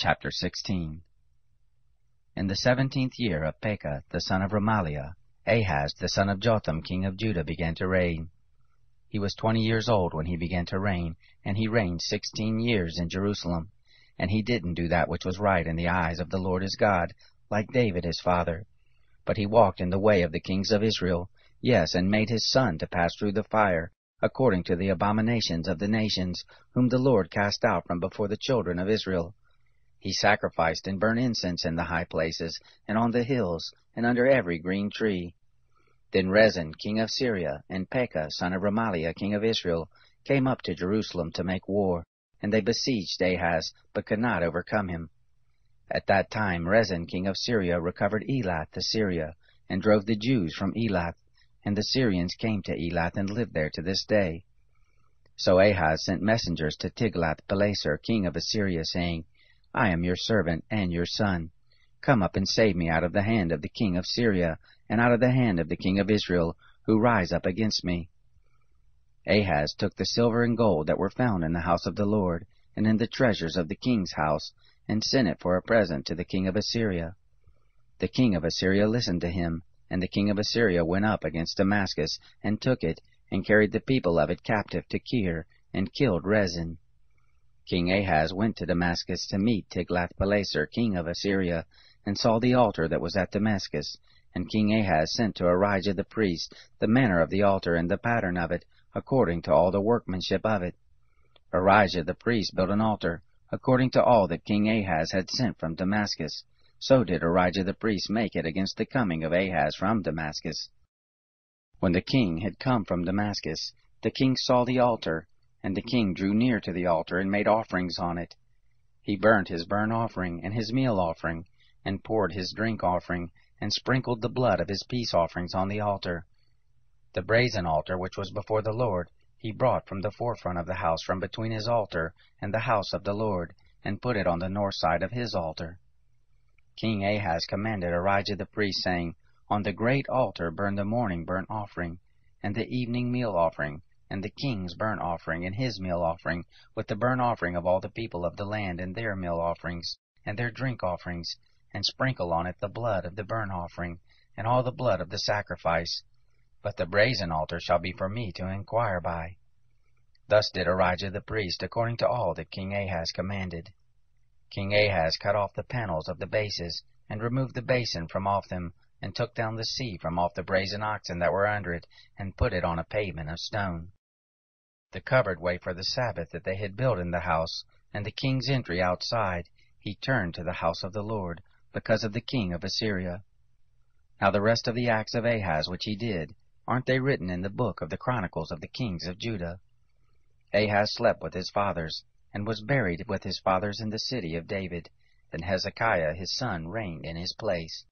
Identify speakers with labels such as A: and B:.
A: Chapter 16. In the 17th year of Pekah the son of Remaliah, Ahaz the son of Jotham king of Judah began to reign. He was 20 years old when he began to reign, and he reigned 16 years in Jerusalem. And he didn't do that which was right in the eyes of the Lord his God, like David his father. But he walked in the way of the kings of Israel, yes, and made his son to pass through the fire, according to the abominations of the nations, whom the Lord cast out from before the children of Israel. He sacrificed and burnt incense in the high places, and on the hills, and under every green tree. Then Rezin king of Syria, and Pekah son of Remaliah king of Israel, came up to Jerusalem to make war, and they besieged Ahaz, but could not overcome him. At that time Rezin king of Syria recovered Elath to Syria, and drove the Jews from Elath, and the Syrians came to Elath and lived there to this day. So Ahaz sent messengers to Tiglath-Pileser king of Assyria, saying, I am your servant and your son. Come up and save me out of the hand of the king of Syria, and out of the hand of the king of Israel, who rise up against me. Ahaz took the silver and gold that were found in the house of the Lord, and in the treasures of the king's house, and sent it for a present to the king of Assyria. The king of Assyria listened to him, and the king of Assyria went up against Damascus, and took it, and carried the people of it captive to Kir, and killed Rezin. King Ahaz went to Damascus to meet Tiglath-Pileser king of Assyria, and saw the altar that was at Damascus. And King Ahaz sent to Arijah the priest the manner of the altar and the pattern of it, according to all the workmanship of it. Arijah the priest built an altar, according to all that King Ahaz had sent from Damascus. So did Arijah the priest make it against the coming of Ahaz from Damascus. When the king had come from Damascus, the king saw the altar, and the king drew near to the altar and made offerings on it. He burnt his burnt offering and his meal offering, and poured his drink offering, and sprinkled the blood of his peace offerings on the altar. The brazen altar which was before the Lord he brought from the forefront of the house from between his altar and the house of the Lord, and put it on the north side of his altar. King Ahaz commanded Arijah the priest, saying, On the great altar burn the morning burnt offering, and the evening meal offering, and the king's burnt offering and his meal offering, with the burnt offering of all the people of the land and their meal offerings, and their drink offerings, and sprinkle on it the blood of the burnt offering, and all the blood of the sacrifice. But the brazen altar shall be for me to inquire by. Thus did Arijah the priest, according to all that King Ahaz commanded. King Ahaz cut off the panels of the bases, and removed the basin from off them, and took down the sea from off the brazen oxen that were under it, and put it on a pavement of stone. The covered way for the Sabbath that they had built in the house, and the king's entry outside, he turned to the house of the Lord, because of the king of Assyria. Now the rest of the acts of Ahaz which he did, aren't they written in the book of the Chronicles of the kings of Judah? Ahaz slept with his fathers, and was buried with his fathers in the city of David. Then Hezekiah his son reigned in his place.